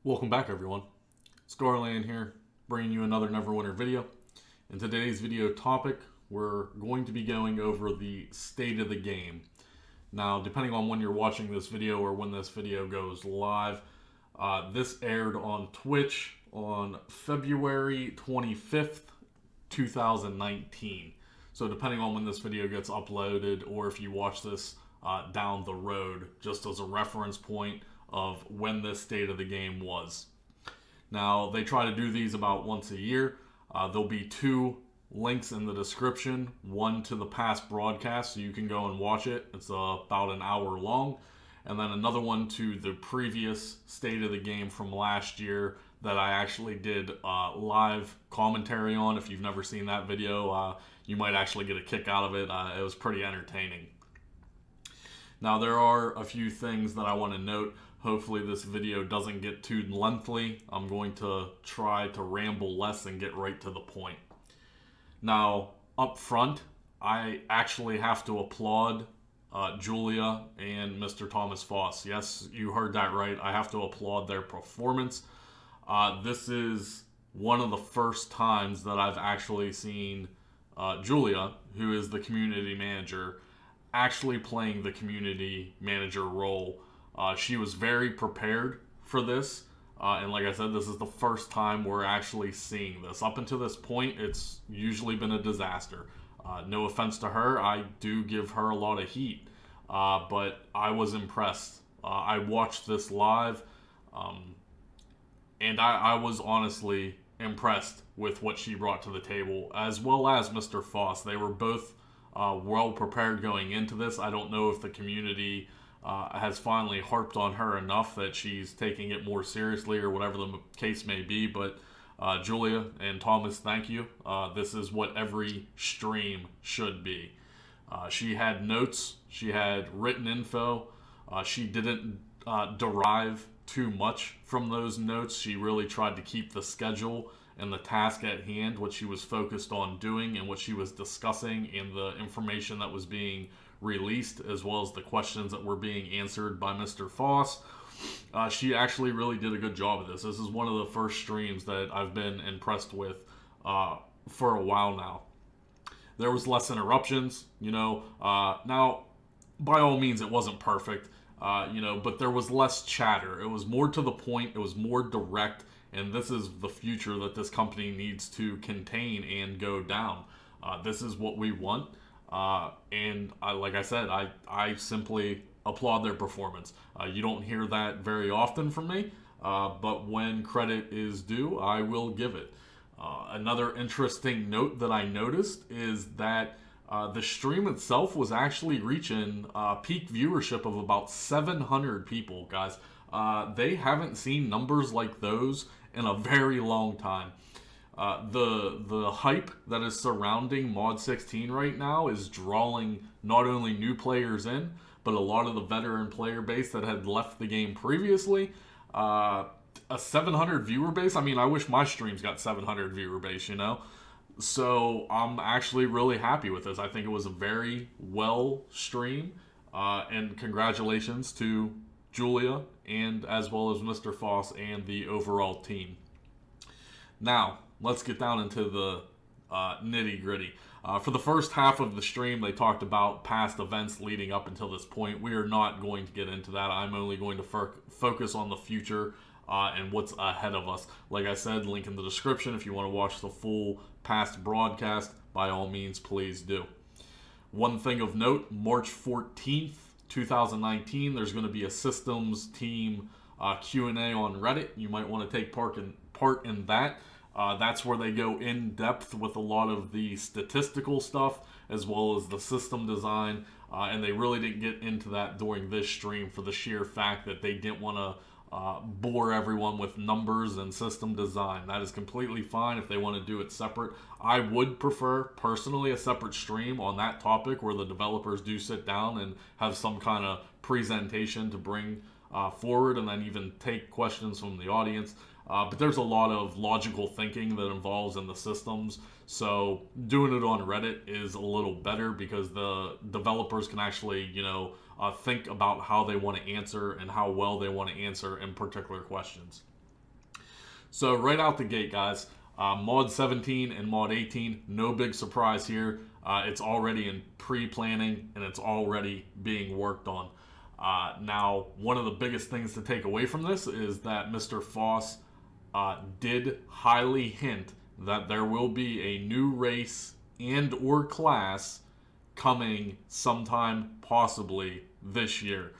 Welcome back, everyone. Scarland here, bringing you another Neverwinter video. In today's video topic, we're going to be going over the state of the game. Now, depending on when you're watching this video or when this video goes live, this aired on Twitch on February 25th, 2019. So depending on when this video gets uploaded, or if you watch this down the road, just as a reference point of when this state of the game was. Now, they try to do these about once a year. There'll be two links in the description, one to the past broadcast, so you can go and watch it. It's about an hour long. And then another one to the previous state of the game from last year that I actually did live commentary on. If you've never seen that video, you might actually get a kick out of it. It was pretty entertaining. Now, there are a few things that I want to note. Hopefully this video doesn't get too lengthy. I'm going to try to ramble less and get right to the point. Now, up front, I actually have to applaud Julia and Mr. Thomas Foss. Yes, you heard that right. I have to applaud their performance. This is one of the first times that I've actually seen Julia, who is the community manager, actually playing the community manager role. She was very prepared for this, and like I said, this is the first time we're actually seeing this. Up until this point, it's usually been a disaster. No offense to her, I do give her a lot of heat, but I was impressed. I watched this live, and I was honestly impressed with what she brought to the table, as well as Mr. Foss. They were both well prepared going into this. I don't know if the community has finally harped on her enough that she's taking it more seriously or whatever the case may be, but Julia and Thomas, thank you. This is what every stream should be. She had notes, she had written info, she didn't derive too much from those notes. She really tried to keep the schedule and the task at hand, what she was focused on doing and what she was discussing, and the information that was being released, as well as the questions that were being answered by Mr. Foss. She actually really did a good job of this. This is one of the first streams that I've been impressed with for a while now. There was less interruptions, now, by all means, it wasn't perfect, but there was less chatter. It was more to the point. It was more direct. And this is the future that this company needs to contain and go down. This is what we want. And like I said, I simply applaud their performance. You don't hear that very often from me, but when credit is due, I will give it. Another interesting note that I noticed is that the stream itself was actually reaching peak viewership of about 700 people, guys. They haven't seen numbers like those in a very long time. The hype that is surrounding Mod 16 right now is drawing not only new players in, but a lot of the veteran player base that had left the game previously. A 700 viewer base, I mean, I wish my streams got 700 viewer base, So I'm actually really happy with this. I think it was a very well stream, and congratulations to Julia, and as well as Mr. Foss and the overall team. Now, let's get down into the nitty-gritty. For the first half of the stream, they talked about past events leading up until this point. We are not going to get into that. I'm only going to focus on the future and what's ahead of us. Like I said, link in the description. If you want to watch the full past broadcast, by all means, please do. One thing of note, March 14th, 2019, there's going to be a systems team Q&A on Reddit. You might want to take part in that. That's where they go in depth with a lot of the statistical stuff as well as the system design, and they really didn't get into that during this stream for the sheer fact that they didn't want to bore everyone with numbers and system design. That is completely fine if they want to do it separate. I would prefer, personally, a separate stream on that topic where the developers do sit down and have some kind of presentation to bring forward, and then even take questions from the audience. But there's a lot of logical thinking that involves in the systems, so doing it on Reddit is a little better because the developers can actually, think about how they want to answer and how well they want to answer in particular questions. So right out the gate, guys, Mod 17 and Mod 18, no big surprise here. It's already in pre-planning and it's already being worked on. Now, one of the biggest things to take away from this is that Mr. Foss did highly hint that there will be a new race and or class coming sometime possibly this year.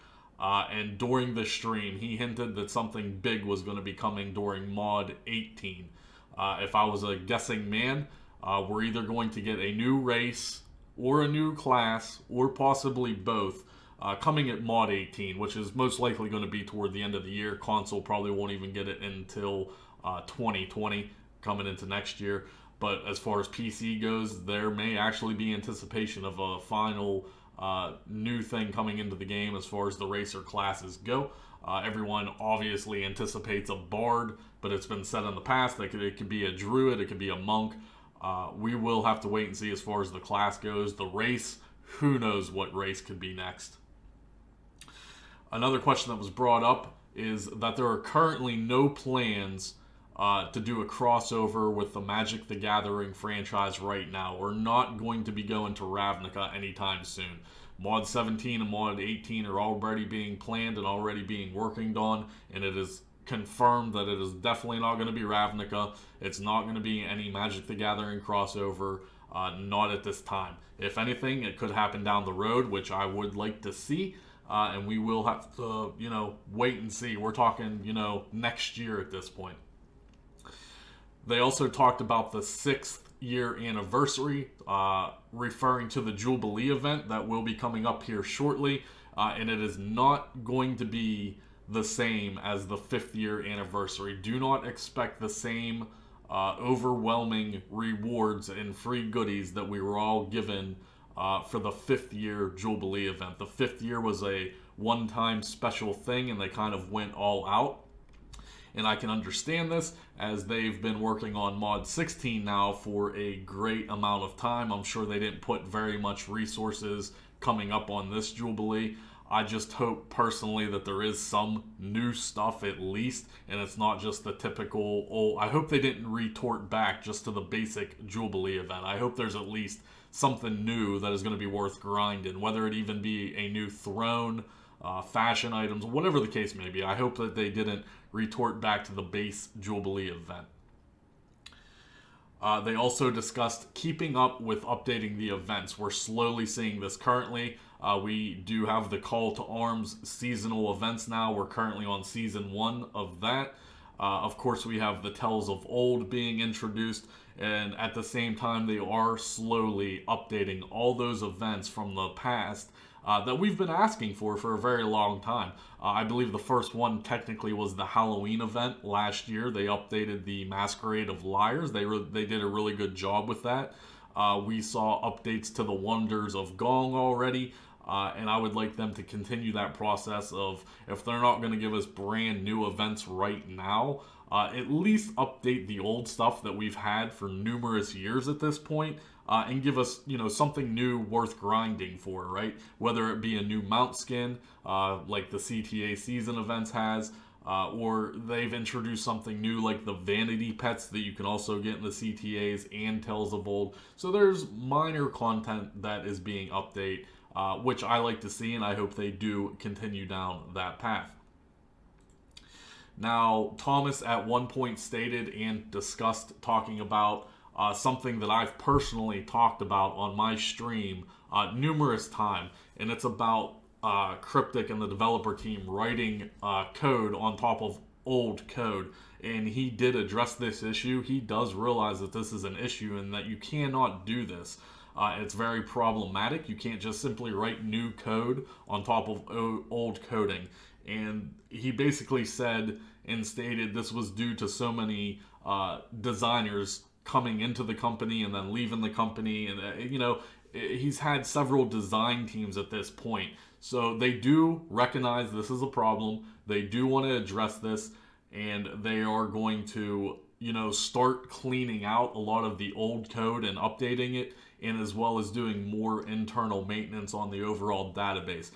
And during the stream, he hinted that something big was going to be coming during Mod 18. If I was a guessing man, we're either going to get a new race or a new class or possibly both coming at Mod 18, which is most likely going to be toward the end of the year. Console probably won't even get it until 2020, coming into next year. But as far as PC goes, there may actually be anticipation of a final new thing coming into the game as far as the racer classes go. Everyone obviously anticipates a bard, but it's been said in the past that it could be a druid, it could be a monk. We will have to wait and see as far as the class goes. The race, who knows what race could be next. Another question that was brought up is that there are currently no plans to do a crossover with the Magic the Gathering franchise right now. We're not going to be going to Ravnica anytime soon. Mod 17 and Mod 18 are already being planned and already being worked on, and it is confirmed that it is definitely not going to be Ravnica. It's not going to be any Magic the Gathering crossover, not at this time. If anything, it could happen down the road, which I would like to see. And we will have to, wait and see. We're talking, next year at this point. They also talked about the 6th year anniversary, referring to the Jubilee event that will be coming up here shortly. And it is not going to be the same as the 5th year anniversary. Do not expect the same overwhelming rewards and free goodies that we were all given for the 5th year Jubilee event. The 5th year was a one-time special thing, and they kind of went all out. And I can understand this, as they've been working on Mod 16 now for a great amount of time. I'm sure they didn't put very much resources coming up on this Jubilee. I just hope personally that there is some new stuff at least, and it's not just the typical, I hope they didn't retort back just to the basic Jubilee event. I hope there's at least something new that is going to be worth grinding, whether it even be a new throne, fashion items, whatever the case may be. I hope that they didn't retort back to the base Jubilee event. They also discussed keeping up with updating the events. We're slowly seeing this currently. We do have the Call to Arms seasonal events now. We're currently on Season 1 of that. Of course, we have the Tales of Old being introduced, and at the same time, they are slowly updating all those events from the past that we've been asking for a very long time. I believe the first one technically was the Halloween event last year. They updated the Masquerade of Liars. They did a really good job with that. We saw updates to the Wonders of Gong already. And I would like them to continue that process of, if they're not going to give us brand new events right now, at least update the old stuff that we've had for numerous years at this point, and give us, something new worth grinding for, right? Whether it be a new mount skin, like the CTA season events has, or they've introduced something new like the vanity pets that you can also get in the CTAs and Tales of Old. So there's minor content that is being updated, which I like to see, and I hope they do continue down that path. Now, Thomas at one point stated and discussed talking about something that I've personally talked about on my stream numerous times, and it's about Cryptic and the developer team writing code on top of old code. And he did address this issue. He does realize that this is an issue and that you cannot do this. It's very problematic. You can't just simply write new code on top of old coding. And he basically said and stated this was due to so many designers coming into the company and then leaving the company. And, he's had several design teams at this point. So they do recognize this is a problem. They do want to address this. And they are going to, start cleaning out a lot of the old code and updating it, and as well as doing more internal maintenance on the overall database.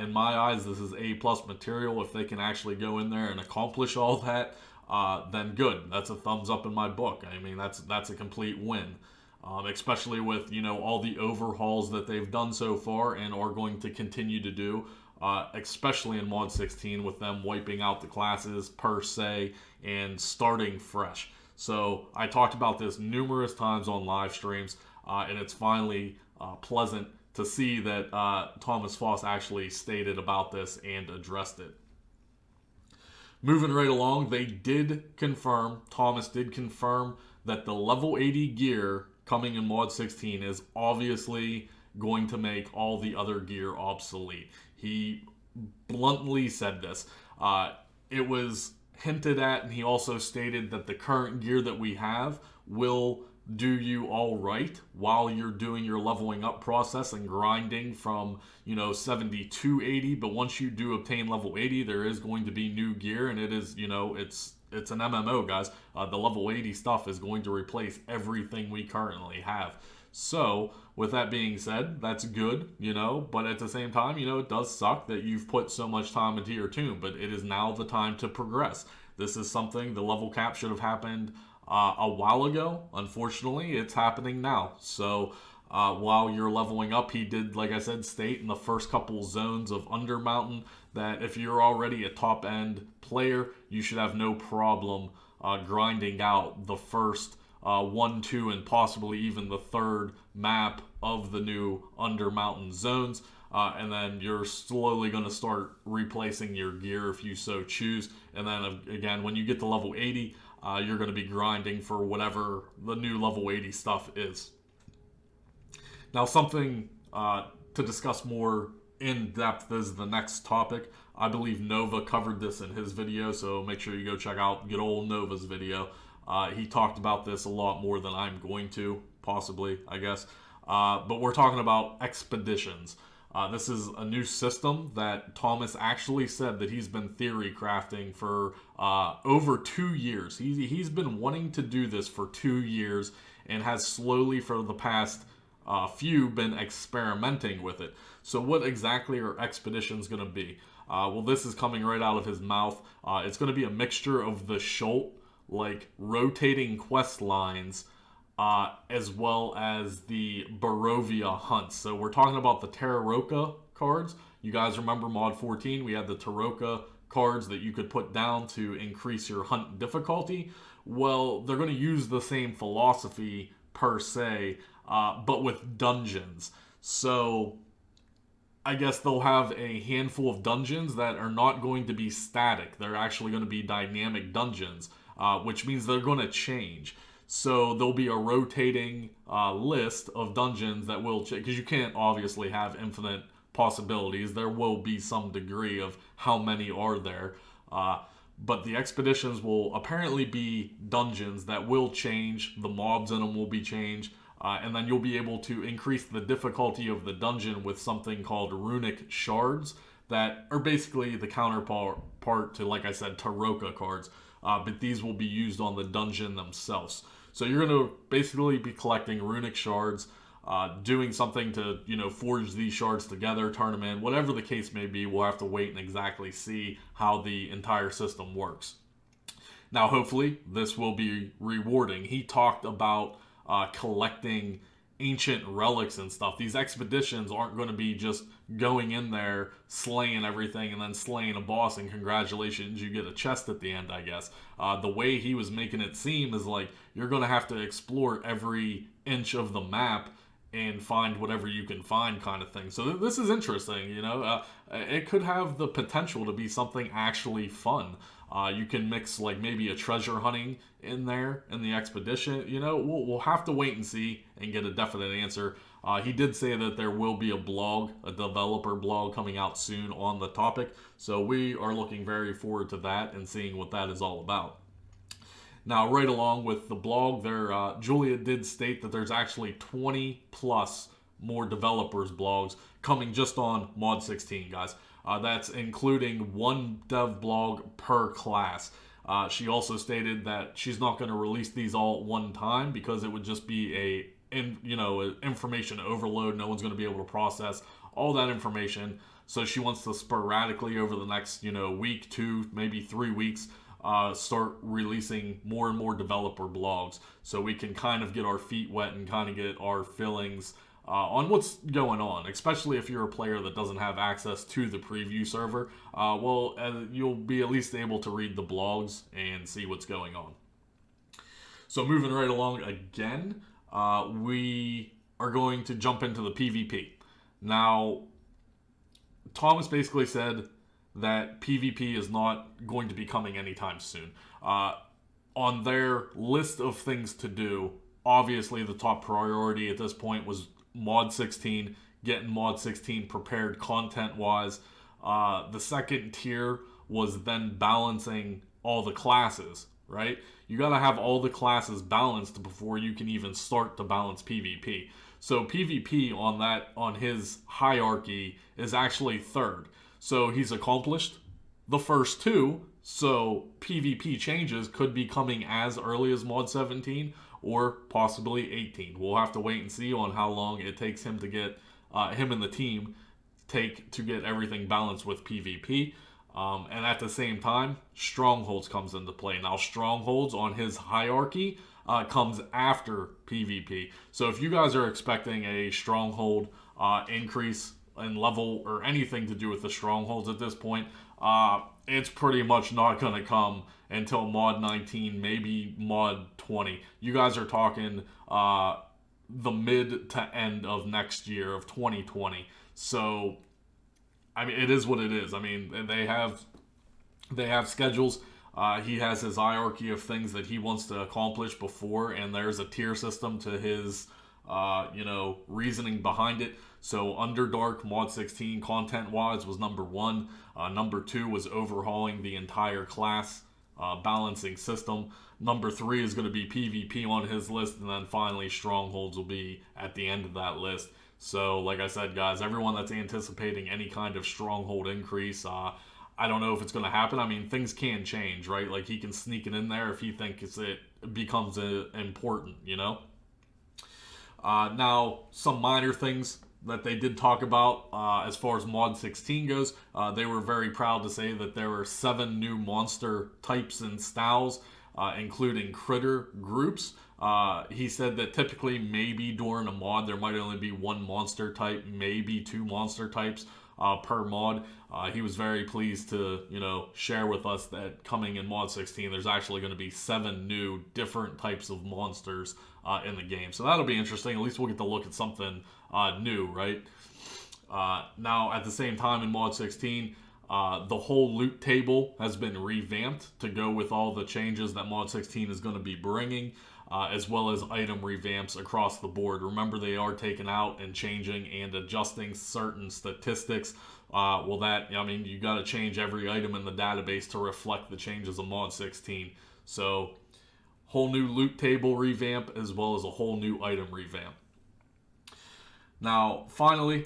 In my eyes, this is A+ material if they can actually go in there and accomplish all that. then good. That's a thumbs up in my book. I mean, that's a complete win. Especially with, you know, all the overhauls that they've done so far and are going to continue to do, especially in Mod 16 with them wiping out the classes per se and starting fresh. So I talked about this numerous times on live streams, and it's finally pleasant to see that Thomas Foss actually stated about this and addressed it. Moving right along, Thomas did confirm that the level 80 gear coming in Mod 16 is obviously going to make all the other gear obsolete. He bluntly said this. It was hinted at, and he also stated that the current gear that we have will do you all right while you're doing your leveling up process and grinding from, you know, 70 to 80. But once you do obtain level 80, there is going to be new gear, and it is, you know, it's an MMO, guys. The level 80 stuff is going to replace everything we currently have. So, with that being said, that's good, you know, but at the same time, you know, it does suck that you've put so much time into your tomb, but it is now the time to progress. This is something, the level cap should have happened a while ago. Unfortunately, it's happening now. So, while you're leveling up, he did, like I said, state in the first couple zones of Undermountain that if you're already a top-end player, you should have no problem grinding out the first 1, 2, and possibly even the third map of the new Undermountain zones. And then you're slowly going to start replacing your gear if you so choose. And then, again, when you get to level 80, you're going to be grinding for whatever the new level 80 stuff is. Now, something to discuss more in depth is the next topic. I believe Nova covered this in his video, so make sure you go check out good old Nova's video. He talked about this a lot more than I'm going to, possibly, I guess. But we're talking about expeditions. This is a new system that Thomas actually said that he's been theory crafting for over 2 years. He's been wanting to do this for 2 years and has slowly for the past few been experimenting with it. So what exactly are expeditions going to be? Well, this is coming right out of his mouth. It's going to be a mixture of the Schult, like rotating quest lines, as well as the Barovia hunts. So we're talking about the Terraroka cards. You guys remember Mod 14? We had the Terraroka cards that you could put down to increase your hunt difficulty. Well, they're going to use the same philosophy per se, but with dungeons. So I guess they'll have a handful of dungeons that are not going to be static. They're actually going to be dynamic dungeons, which means they're going to change. So there'll be a rotating list of dungeons that will change, because you can't obviously have infinite possibilities. There will be some degree of how many are there. But the expeditions will apparently be dungeons that will change. The mobs in them will be changed. And then you'll be able to increase the difficulty of the dungeon with something called Runic Shards that are basically the counterpart to, like I said, Terraroka cards. But these will be used on the dungeon themselves. So you're going to basically be collecting Runic Shards, doing something to, you know, forge these shards together, turn them in, whatever the case may be. We'll have to wait and exactly see how the entire system works. Now, hopefully, this will be rewarding. He talked about collecting ancient relics and stuff. These expeditions aren't going to be just going in there, slaying everything, and then slaying a boss, and congratulations, you get a chest at the end, I guess. The way he was making it seem is like you're going to have to explore every inch of the map and find whatever you can find, kind of thing. So this is interesting, you know. It could have the potential to be something actually fun. You can mix like maybe a treasure hunting in there in the expedition. You know, we'll have to wait and see and get a definite answer. He did say that there will be a blog, a developer blog coming out soon on the topic. So we are looking very forward to that and seeing what that is all about. Now, right along with the blog, Julia did state that there's actually 20 plus more developers' blogs coming just on Mod 16, guys. That's including one dev blog per class. She also stated that she's not going to release these all at one time because it would just be information overload. No one's going to be able to process all that information. So she wants to sporadically over the next, week, 2, maybe 3 weeks, start releasing more and more developer blogs so we can kind of get our feet wet and kind of get our feelings on what's going on, especially if you're a player that doesn't have access to the preview server. You'll be at least able to read the blogs and see what's going on. So moving right along again, we are going to jump into the PvP. Now, Thomas basically said that PvP is not going to be coming anytime soon. On their list of things to do, obviously the top priority at this point was Mod 16, getting Mod 16 prepared content-wise. The second tier was then balancing all the classes, right? You got to have all the classes balanced before you can even start to balance PvP. So PvP on his hierarchy is actually third. So he's accomplished the first two. So PvP changes could be coming as early as Mod 17 or possibly 18. We'll have to wait and see on how long it takes him to get him and the team to get everything balanced with PvP. And at the same time, Strongholds comes into play. Now, Strongholds on his hierarchy comes after PvP. So if you guys are expecting a Stronghold increase in level or anything to do with the Strongholds at this point, it's pretty much not going to come until Mod 19, maybe Mod 20. You guys are talking the mid to end of next year, of 2020. So, I mean, it is what it is. I mean, they have schedules. He has his hierarchy of things that he wants to accomplish before, and there's a tier system to his, reasoning behind it. So Underdark Mod 16 content-wise was number 1. Number 2 was overhauling the entire class balancing system. Number 3 is going to be PvP on his list, and then finally Strongholds will be at the end of that list. So, like I said, guys, everyone that's anticipating any kind of Stronghold increase, I don't know if it's going to happen. I mean, things can change, right? Like, he can sneak it in there if he thinks it becomes important, you know? Now, some minor things that they did talk about as far as Mod 16 goes. They were very proud to say that there were 7 new monster types and styles, including critter groups. He said that typically maybe during a mod there might only be 1 monster type, maybe 2 monster types per mod. He was very pleased to, share with us that coming in Mod 16 there's actually going to be 7 new different types of monsters in the game. So that'll be interesting. At least we'll get to look at something new, right? Now, at the same time in Mod 16, the whole loot table has been revamped to go with all the changes that Mod 16 is going to be bringing, as well as item revamps across the board. Remember, they are taking out and changing and adjusting certain statistics. You got to change every item in the database to reflect the changes of Mod 16. So, whole new loot table revamp as well as a whole new item revamp. Now, finally,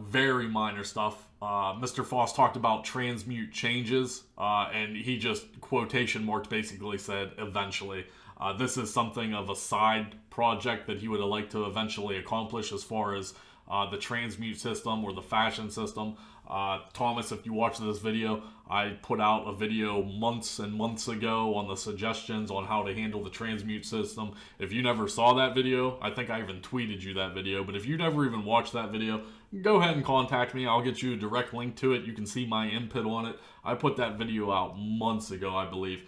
very minor stuff. Mr. Foss talked about Transmute Changes, and he just quotation marked basically said, eventually. This is something of a side project that he would like to eventually accomplish as far as the Transmute system or the fashion system. Thomas, if you watch this video, I put out a video months and months ago on the suggestions on how to handle the Transmute system. If you never saw that video, I think I even tweeted you that video, but if you never even watched that video, go ahead and contact me. I'll get you a direct link to it. You can see my input on it. I put that video out months ago, I believe,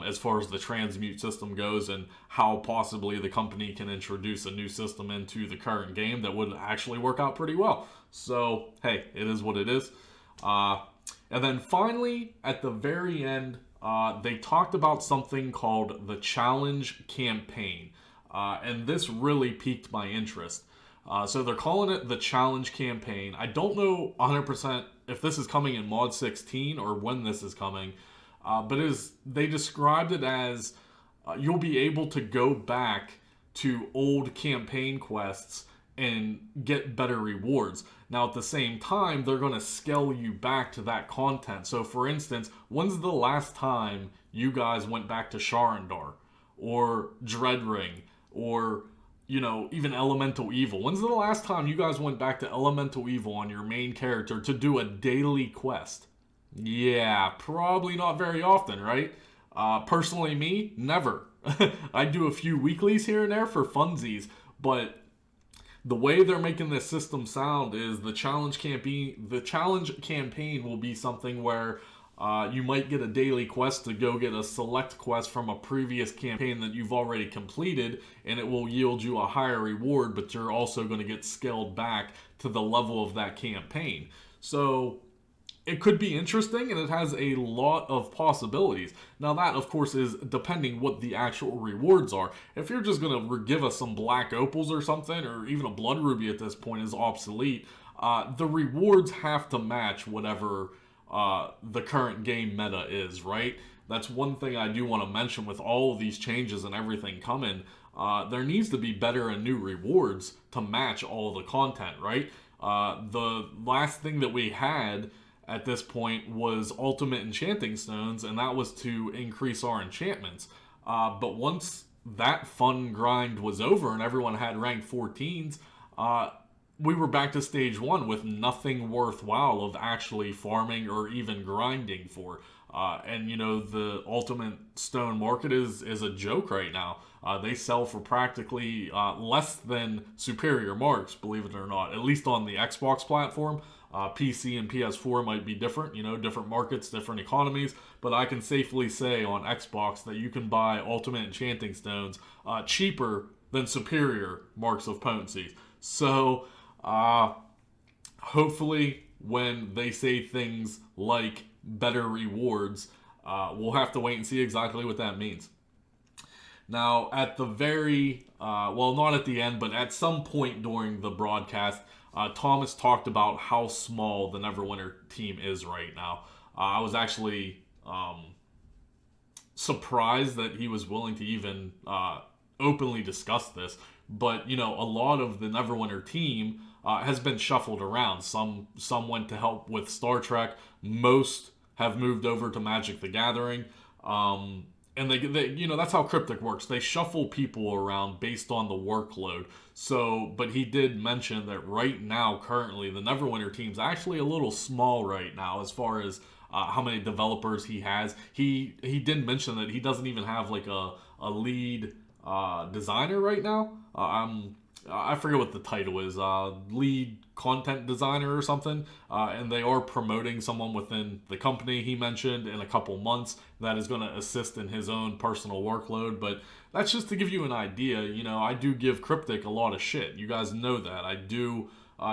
as far as the Transmute system goes and how possibly the company can introduce a new system into the current game that would actually work out pretty well. So, hey, it is what it is. And then finally, at the very end, they talked about something called the Challenge Campaign. And this really piqued my interest. So they're calling it the Challenge Campaign. I don't know 100% if this is coming in Mod 16 or when this is coming. But they described it as you'll be able to go back to old campaign quests and get better rewards. Now, at the same time, they're going to scale you back to that content. So, for instance, when's the last time you guys went back to Sharandar or Dreadring or, even Elemental Evil? When's the last time you guys went back to Elemental Evil on your main character to do a daily quest? Yeah, probably not very often, right? Personally, me, never. I do a few weeklies here and there for funsies, but the way they're making this system sound is the challenge campaign will be something where you might get a daily quest to go get a select quest from a previous campaign that you've already completed, and it will yield you a higher reward, but you're also going to get scaled back to the level of that campaign. So it could be interesting, and it has a lot of possibilities. Now that, of course, is depending what the actual rewards are. If you're just going to give us some black opals or something, or even a blood ruby at this point is obsolete, the rewards have to match whatever the current game meta is, right? That's one thing I do want to mention with all of these changes and everything coming. There needs to be better and new rewards to match all the content, right? The last thing that we had at this point was ultimate enchanting stones, and that was to increase our enchantments. But once that fun grind was over and everyone had rank 14s, we were back to stage 1 with nothing worthwhile of actually farming or even grinding for. And you know, the ultimate stone market is a joke right now. They sell for practically less than superior marks, believe it or not, at least on the Xbox platform. PC and PS4 might be different, you know, different markets, different economies, but I can safely say on Xbox that you can buy Ultimate Enchanting Stones cheaper than superior marks of potency. So, hopefully, when they say things like better rewards, we'll have to wait and see exactly what that means. Now, at the very, well, not at the end, but at some point during the broadcast, Thomas talked about how small the Neverwinter team is right now. I was actually surprised that he was willing to even openly discuss this. But, you know, a lot of the Neverwinter team has been shuffled around. Some went to help with Star Trek. Most have moved over to Magic the Gathering. And they, you know, that's how Cryptic works. They shuffle people around based on the workload. So, but he did mention that right now, currently, the Neverwinter team's actually a little small right now as far as how many developers he has. He did mention that he doesn't even have like a lead designer right now. I forget what the title is. Lead content designer or something. And they are promoting someone within the company, he mentioned, in a couple months that is going to assist in his own personal workload. But that's just to give you an idea. You know, I do give Cryptic a lot of shit. You guys know that. I do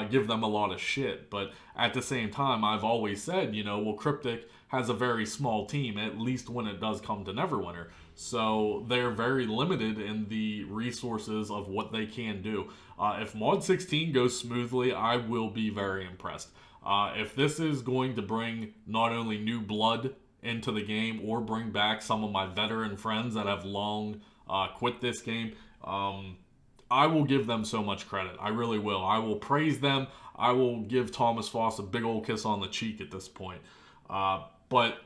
give them a lot of shit. But at the same time, I've always said, you know, well, Cryptic has a very small team, at least when it does come to Neverwinter. So they're very limited in the resources of what they can do. If Mod 16 goes smoothly, I will be very impressed. If this is going to bring not only new blood into the game or bring back some of my veteran friends that have long quit this game, I will give them so much credit. I really will. I will praise them. I will give Thomas Foss a big old kiss on the cheek at this point. But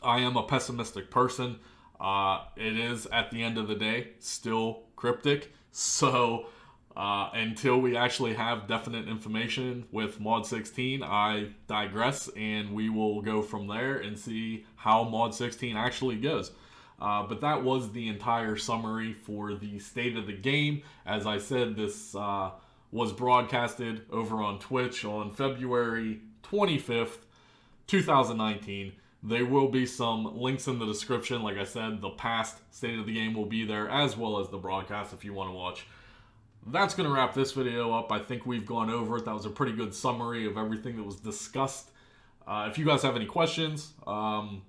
I am a pessimistic person. It is, at the end of the day, still Cryptic. So until we actually have definite information with Mod 16, I digress, and we will go from there and see how Mod 16 actually goes. But that was the entire summary for the state of the game. As I said, this was broadcasted over on Twitch on February 25th, 2019. There will be some links in the description. Like I said, the past state of the game will be there, as well as the broadcast if you want to watch. That's going to wrap this video up. I think we've gone over it. That was a pretty good summary of everything that was discussed. If you guys have any questions,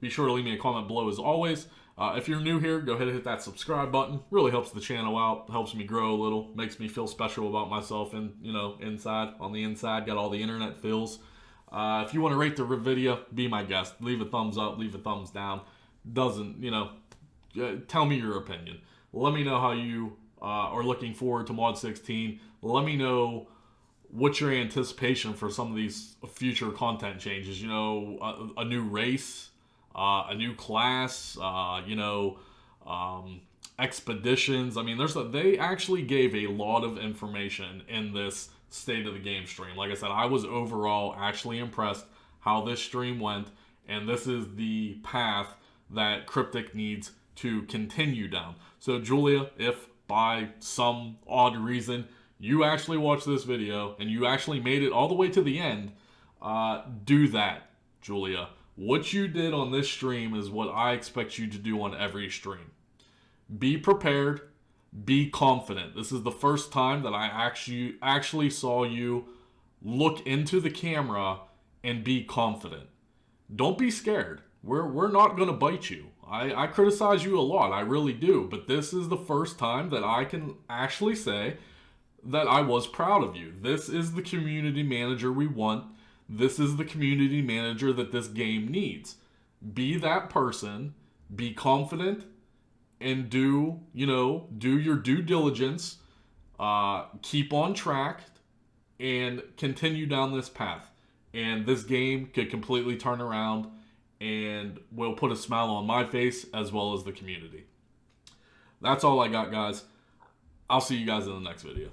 be sure to leave me a comment below as always. If you're new here, go ahead and hit that subscribe button. Really helps the channel out, helps me grow a little, makes me feel special about myself, and, you know, on the inside, got all the internet feels. If you want to rate the video, be my guest. Leave a thumbs up, leave a thumbs down. Doesn't, you know, tell me your opinion. Let me know how you are looking forward to Mod 16. Let me know what's your anticipation for some of these future content changes. You know, a new race, a new class, you know, expeditions. I mean, they actually gave a lot of information in this state of the game stream. Like I said, I was overall actually impressed how this stream went, And this is the path that Cryptic needs to continue down. So Julia, if by some odd reason you actually watched this video and you actually made it all the way to the end, do that, Julia. What you did on this stream is what I expect you to do on every stream. Be prepared, be confident. This is the first time that I actually saw you look into the camera and be confident. Don't be scared. We're not going to bite you. I criticize you a lot, I really do, but this is the first time that I can actually say that I was proud of you. This is the community manager we want. This is the community manager that this game needs. Be that person, be confident, and do your due diligence, keep on track, and continue down this path. And this game could completely turn around and will put a smile on my face as well as the community. That's all I got, guys. I'll see you guys in the next video.